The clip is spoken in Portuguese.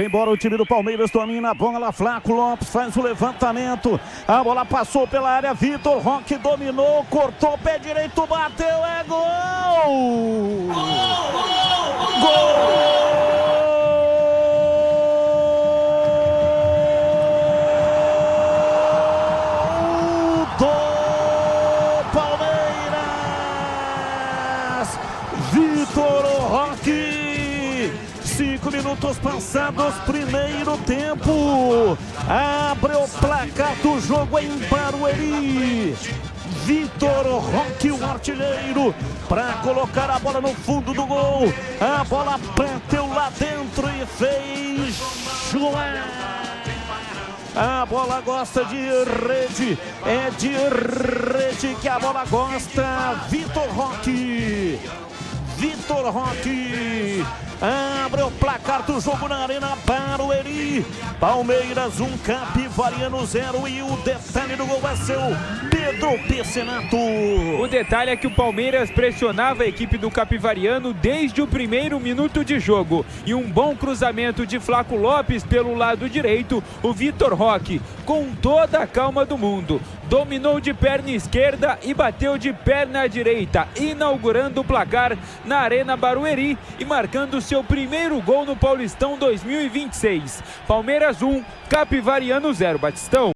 Embora o time do Palmeiras domina a bola, Flaco Lopes faz o levantamento, a bola passou pela área, Vitor Roque dominou, cortou, pé direito, bateu, é gol! Gol! Do Palmeiras, Vitor Roque! 5 minutos passados, primeiro tempo. Abre o placar do jogo em Barueri. Vitor Roque, o artilheiro, para colocar a bola no fundo do gol. A bola bateu lá dentro e fez jogar. A bola gosta de rede, é de rede que a bola gosta. Vitor Roque. Vitor Roque abre o placar do jogo na Arena Barueri. Palmeiras 1, Capivariano 0, e o detalhe do gol é seu Pedro Pecenato. O detalhe é que o Palmeiras pressionava a equipe do Capivariano desde o primeiro minuto de jogo. E um bom cruzamento de Flaco Lopes pelo lado direito. O Vitor Roque, com toda a calma do mundo, dominou de perna esquerda e bateu de perna direita, inaugurando o placar na Arena Barueri e marcando seu primeiro gol no Paulistão 2026. Palmeiras 1, Capivariano 0, Batistão.